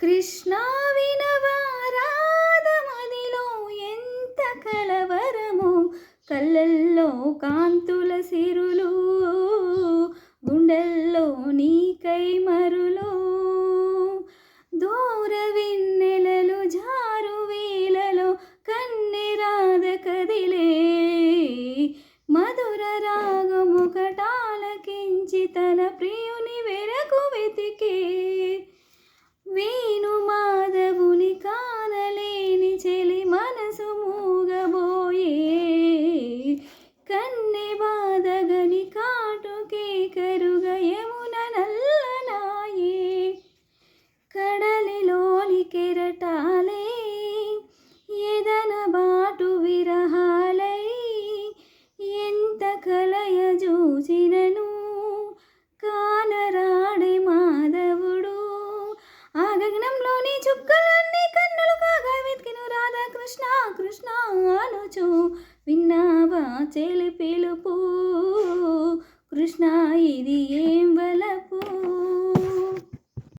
కృష్ణ వినవారాధమదిలో ఎంత కలవరము, కళ్ళల్లో కాంతుల సిరులు, గుండెల్లో నీకై మరులు. దూర వెన్నెలలు జారు వేలలో కన్నెరాధ కదిలే, మధుర రాగము కటాలకించి తన ప్రియుని వెరకు వెతికే. వేణు మాధవుని కానలేని చెలి మనసు మూగబోయే, కన్నె బాధగని కాటుకే కరుగ యమున నల్లనాయే. కడలిలోని కెరటాలే ఎదన బాటు విరహాలై, ఎంత కలయ చూసినను కానరాడే మాధవుడు. ఆ గగనంలోని చుక్కలన్నీ కన్నులు కాగా వెతికిను రాధా కృష్ణ కృష్ణ అనుచు. విన్నావా చెలి పిలుపు, కృష్ణ ఇది ఏం వలపు.